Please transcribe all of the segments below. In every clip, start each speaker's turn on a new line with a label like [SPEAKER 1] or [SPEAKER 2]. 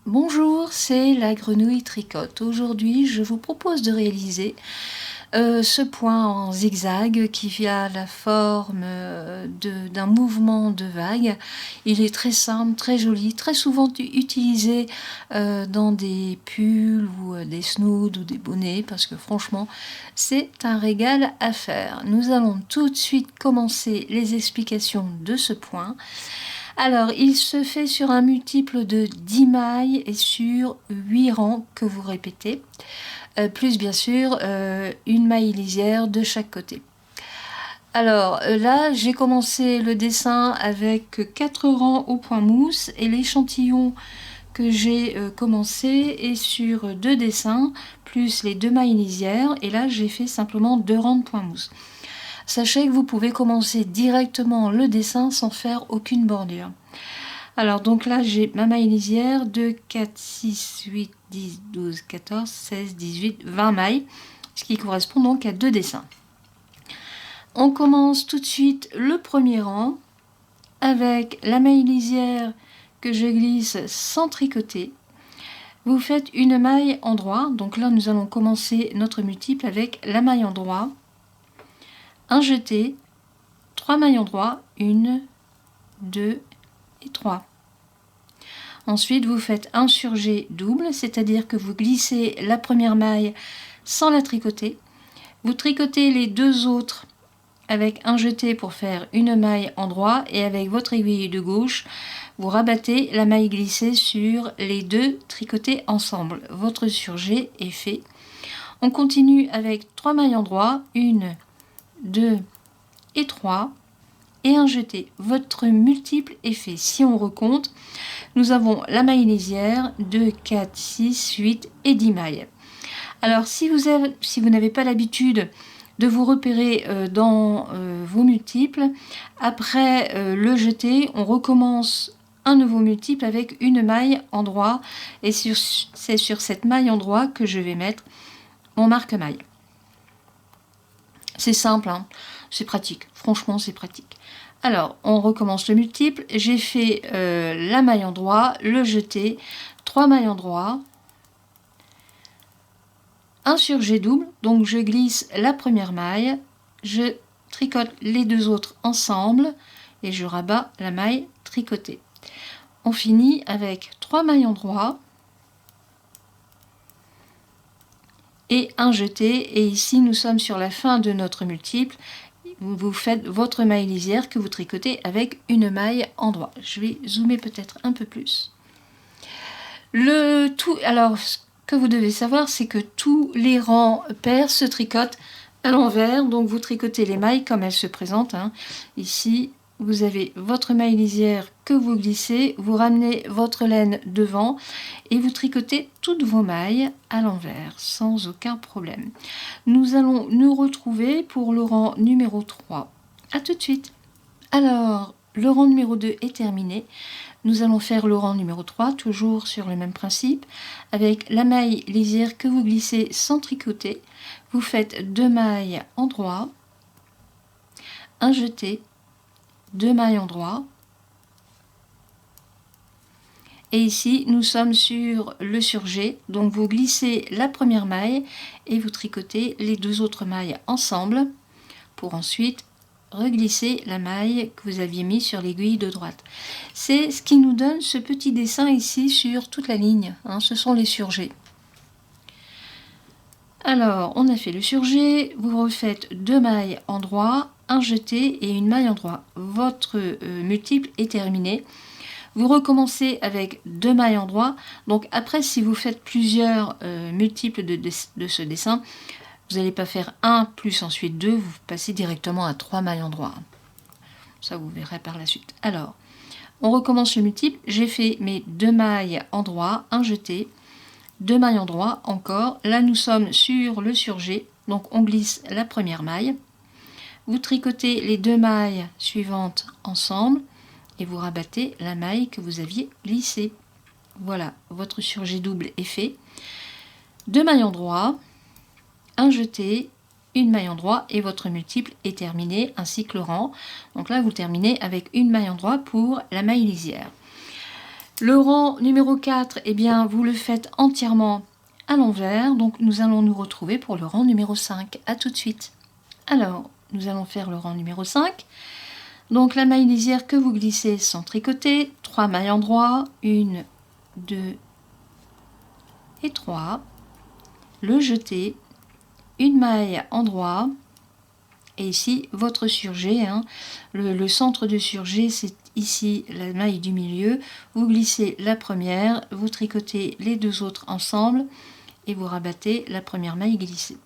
[SPEAKER 1] Bonjour, c'est la grenouille tricote. Aujourd'hui, je vous propose de réaliser ce point en zigzag qui a la forme d'un mouvement de vague. Il est très simple, très joli, très souvent utilisé dans des pulls ou des snoods ou des bonnets parce que franchement, c'est un régal à faire. Nous allons tout de suite commencer les explications de ce point. Alors, il se fait sur un multiple de 10 mailles et sur 8 rangs que vous répétez, plus bien sûr une maille lisière de chaque côté. Alors là, j'ai commencé le dessin avec 4 rangs au point mousse et l'échantillon que j'ai commencé est sur 2 dessins plus les 2 mailles lisières et là j'ai fait simplement 2 rangs de point mousse. Sachez que vous pouvez commencer directement le dessin sans faire aucune bordure. Alors donc là j'ai ma maille lisière, 2, 4, 6, 8, 10, 12, 14, 16, 18, 20 mailles, ce qui correspond donc à 2 dessins. On commence tout de suite le premier rang avec la maille lisière que je glisse sans tricoter. Vous faites une maille endroit, donc là nous allons commencer notre multiple avec la maille endroit, un jeté, 3 mailles endroit, 1, 2 et 3. Ensuite, vous faites un surjet double, c'est-à-dire que vous glissez la première maille sans la tricoter. Vous tricotez les deux autres avec un jeté pour faire une maille endroit et avec votre aiguille de gauche, vous rabattez la maille glissée sur les deux tricotés ensemble. Votre surjet est fait. On continue avec 3 mailles endroit, 1, 2 et 3 et un jeté. Votre multiple est fait. Si on recompte, nous avons la maille lisière, 2, 4, 6, 8 et 10 mailles. Alors si vous n'avez pas l'habitude de vous repérer dans vos multiples, après le jeté, on recommence un nouveau multiple avec une maille endroit et c'est sur cette maille endroit que je vais mettre mon marque-maille. C'est simple, hein, c'est pratique, franchement c'est pratique. Alors, on recommence le multiple. J'ai fait la maille endroit, le jeté, 3 mailles endroit, un surjet double. Donc, je glisse la première maille, je tricote les deux autres ensemble et je rabats la maille tricotée. On finit avec 3 mailles endroit et un jeté. Et ici, nous sommes sur la fin de notre multiple. Vous faites votre maille lisière que vous tricotez avec une maille endroit. Je vais zoomer peut-être un peu plus. Alors, ce que vous devez savoir, c'est que tous les rangs pairs se tricotent à l'envers. Donc, vous tricotez les mailles comme elles se présentent. Ici, vous avez votre maille lisière que vous glissez. Vous ramenez votre laine devant et vous tricotez toutes vos mailles à l'envers sans aucun problème. Nous allons nous retrouver pour le rang numéro 3. A tout de suite. Alors, le rang numéro 2 est terminé. Nous allons faire le rang numéro 3, toujours sur le même principe, avec la maille lisière que vous glissez sans tricoter. Vous faites 2 mailles endroit, un jeté, 2 mailles endroit. Et ici, nous sommes sur le surjet, donc vous glissez la première maille et vous tricotez les deux autres mailles ensemble pour ensuite reglisser la maille que vous aviez mis sur l'aiguille de droite. C'est ce qui nous donne ce petit dessin ici sur toute la ligne, ce sont les surjets. Alors, on a fait le surjet, vous refaites 2 mailles endroit, un jeté et une maille endroit. Votre multiple est terminé. Vous recommencez avec 2 mailles endroit. Donc après, si vous faites plusieurs multiples de ce dessin, vous n'allez pas faire 1 plus ensuite 2, vous passez directement à 3 mailles endroit. Ça, vous verrez par la suite. Alors, on recommence le multiple. J'ai fait mes 2 mailles endroit, un jeté, 2 mailles endroit encore. Là, nous sommes sur le surjet. Donc, on glisse la première maille. Vous tricotez les 2 mailles suivantes ensemble. Et vous rabattez la maille que vous aviez glissée. Voilà, votre surjet double est fait. 2 mailles endroit, un jeté, une maille endroit et votre multiple est terminé ainsi que le rang. Donc là, vous terminez avec une maille endroit pour la maille lisière. Le rang numéro 4, eh bien, vous le faites entièrement à l'envers. Donc, nous allons nous retrouver pour le rang numéro 5. À tout de suite. Alors, nous allons faire le rang numéro 5. Donc, la maille lisière que vous glissez sans tricoter. 3 mailles endroits. 1, 2 et 3. Le jeter. Une maille endroit. Et ici, votre surjet. Hein. Le centre de surjet, c'est ici la maille du milieu. Vous glissez la première, vous tricotez les deux autres ensemble et vous rabattez la première maille glissée.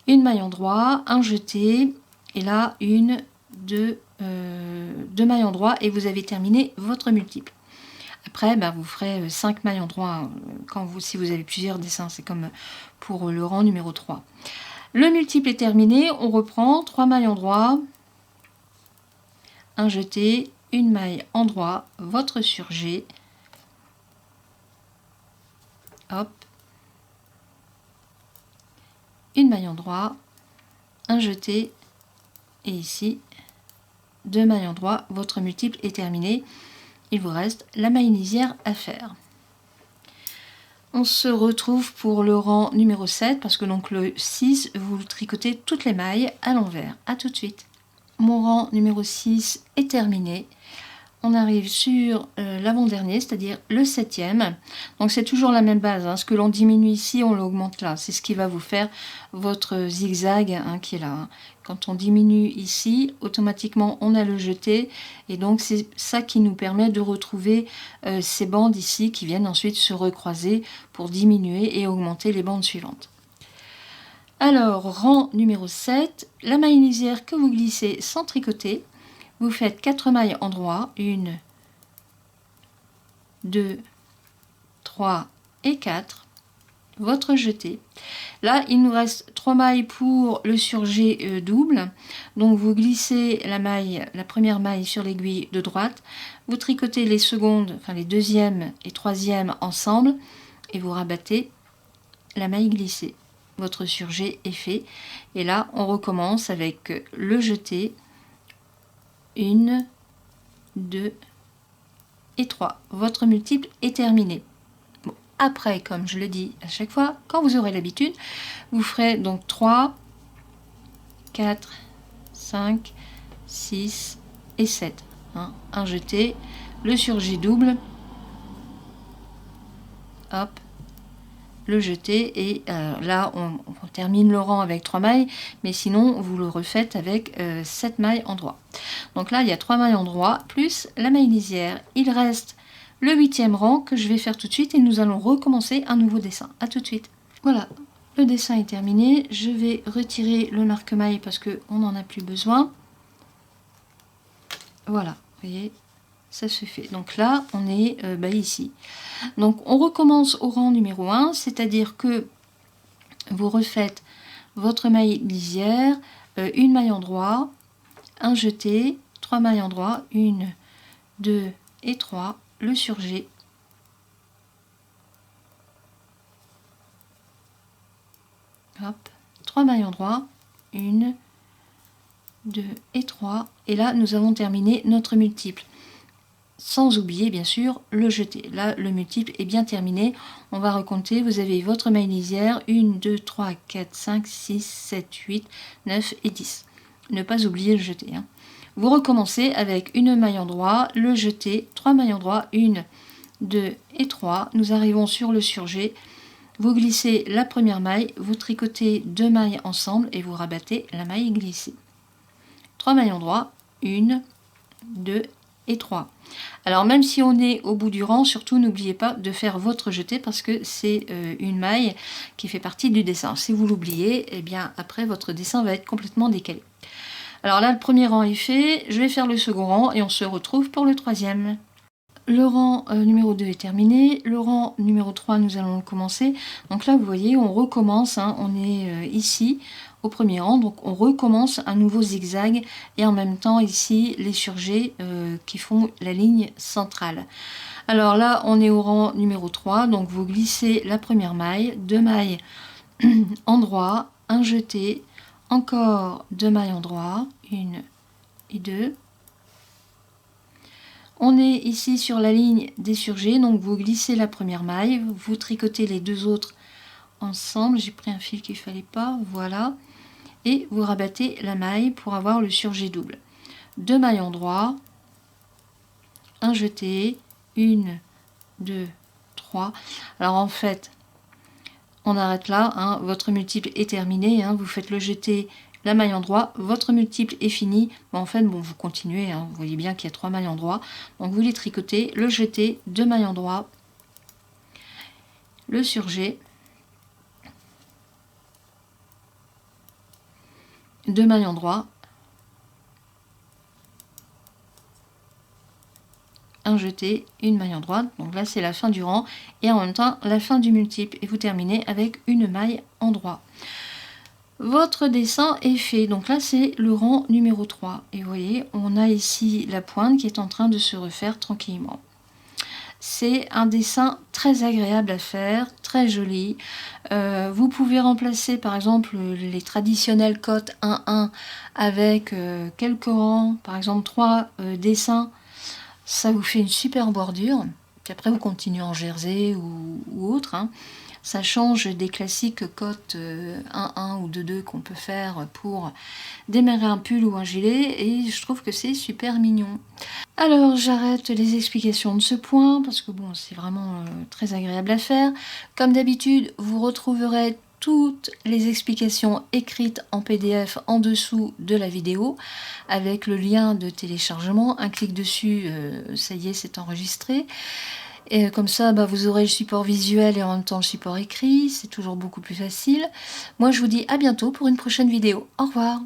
[SPEAKER 1] Une maille endroit, un jeté, et là, deux mailles endroit et vous avez terminé votre multiple. Après, vous ferez 5 mailles endroit si vous avez plusieurs dessins. C'est comme pour le rang numéro 3. Le multiple est terminé, on reprend 3 mailles endroit, un jeté, une maille endroit, votre surjet, hop, une maille endroit, un jeté, et ici, 2 mailles endroit, votre multiple est terminé. Il vous reste la maille lisière à faire. On se retrouve pour le rang numéro 7, parce que donc le 6, vous tricotez toutes les mailles à l'envers. A tout de suite. Mon rang numéro 6 est terminé. On arrive sur l'avant-dernier, c'est-à-dire le 7e. Donc c'est toujours la même base. Hein. Ce que l'on diminue ici, on l'augmente là. C'est ce qui va vous faire votre zigzag hein, qui est là. Hein. Quand on diminue ici, automatiquement on a le jeté. Et donc c'est ça qui nous permet de retrouver ces bandes ici qui viennent ensuite se recroiser pour diminuer et augmenter les bandes suivantes. Alors, rang numéro 7, la maille lisière que vous glissez sans tricoter. Vous faites 4 mailles endroit, 1, 2, 3 et 4. Votre jeté. Là, il nous reste 3 mailles pour le surjet double. Donc, vous glissez la première maille sur l'aiguille de droite. Vous tricotez les secondes, enfin les deuxièmes et troisièmes ensemble. Et vous rabattez la maille glissée. Votre surjet est fait. Et là, on recommence avec le jeté. 1, 2 et 3. Votre multiple est terminé. Bon, après, comme je le dis à chaque fois, quand vous aurez l'habitude, vous ferez donc 3, 4, 5, 6 et 7. Hein, un jeté, le surjet double, hop, le jeté et là on termine le rang avec 3 mailles, mais sinon vous le refaites avec 7 mailles endroit. Donc là il y a 3 mailles endroit plus la maille lisière. Il reste le 8e rang que je vais faire tout de suite et nous allons recommencer un nouveau dessin. A tout de suite. Voilà, le dessin est terminé. Je vais retirer le marque-maille parce que on n'en a plus besoin. Voilà, vous voyez, ça se fait. Donc là on est ici. Donc on recommence au rang numéro 1, c'est-à-dire que vous refaites votre maille lisière, une maille endroit, un jeté, 3 mailles endroit, 1, 2 et 3, le surjet. Hop, 3 mailles endroit, 1, 2 et 3. Et là, nous avons terminé notre multiple. Sans oublier bien sûr le jeté. Là le multiple est bien terminé. On va recompter. Vous avez votre maille lisière 1, 2, 3, 4, 5, 6, 7, 8, 9 et 10. Ne pas oublier le jeté. Hein. Vous recommencez avec une maille endroit, le jeté, 3 mailles endroit, 1, 2 et 3. Nous arrivons sur le surjet. Vous glissez la première maille, vous tricotez 2 mailles ensemble et vous rabattez la maille glissée. 3 mailles endroit, 1, 2 et 3. Alors même si on est au bout du rang, surtout n'oubliez pas de faire votre jeté parce que c'est une maille qui fait partie du dessin. Si vous l'oubliez, eh bien après votre dessin va être complètement décalé. Alors là le premier rang est fait, je vais faire le second rang et on se retrouve pour le troisième. Le rang numéro 2 est terminé, le rang numéro 3 nous allons le commencer. Donc là vous voyez on recommence, hein, on est ici au premier rang, donc on recommence un nouveau zigzag et en même temps ici les surjets qui font la ligne centrale. Alors là on est au rang numéro 3, donc vous glissez la première maille, 2 mailles endroit, un jeté, encore 2 mailles endroit, 1 et 2. On est ici sur la ligne des surjets, donc vous glissez la première maille, vous tricotez les deux autres ensemble. J'ai pris un fil qu'il ne fallait pas, voilà. Et vous rabattez la maille pour avoir le surjet double. 2 mailles en droit, un jeté, 1, 2, 3. Alors en fait, on arrête là, hein, votre multiple est terminé, hein, vous faites le jeté, la maille en droit, votre multiple est fini. Bon, en fait, bon, vous continuez, hein, vous voyez bien qu'il y a 3 mailles en droit. Donc vous les tricotez, le jeté, 2 mailles en droit, le surjet, 2 mailles en droit, un jeté, une maille en droite. Donc là, c'est la fin du rang et en même temps la fin du multiple. Et vous terminez avec une maille en droit. Votre dessin est fait. Donc là, c'est le rang numéro 3. Et vous voyez, on a ici la pointe qui est en train de se refaire tranquillement. C'est un dessin très agréable à faire, très joli. Vous pouvez remplacer par exemple les traditionnelles cotes 1-1 avec quelques rangs, par exemple 3 dessins. Ça vous fait une super bordure. Puis après, vous continuez en jersey ou autre. Hein. Ça change des classiques cotes 1-1 ou 2-2 qu'on peut faire pour démarrer un pull ou un gilet. Et je trouve que c'est super mignon. Alors, j'arrête les explications de ce point parce que bon, c'est vraiment très agréable à faire. Comme d'habitude, vous retrouverez toutes les explications écrites en PDF en dessous de la vidéo avec le lien de téléchargement. Un clic dessus, ça y est, c'est enregistré. Et comme ça, bah, vous aurez le support visuel et en même temps le support écrit. C'est toujours beaucoup plus facile. Moi, je vous dis à bientôt pour une prochaine vidéo. Au revoir.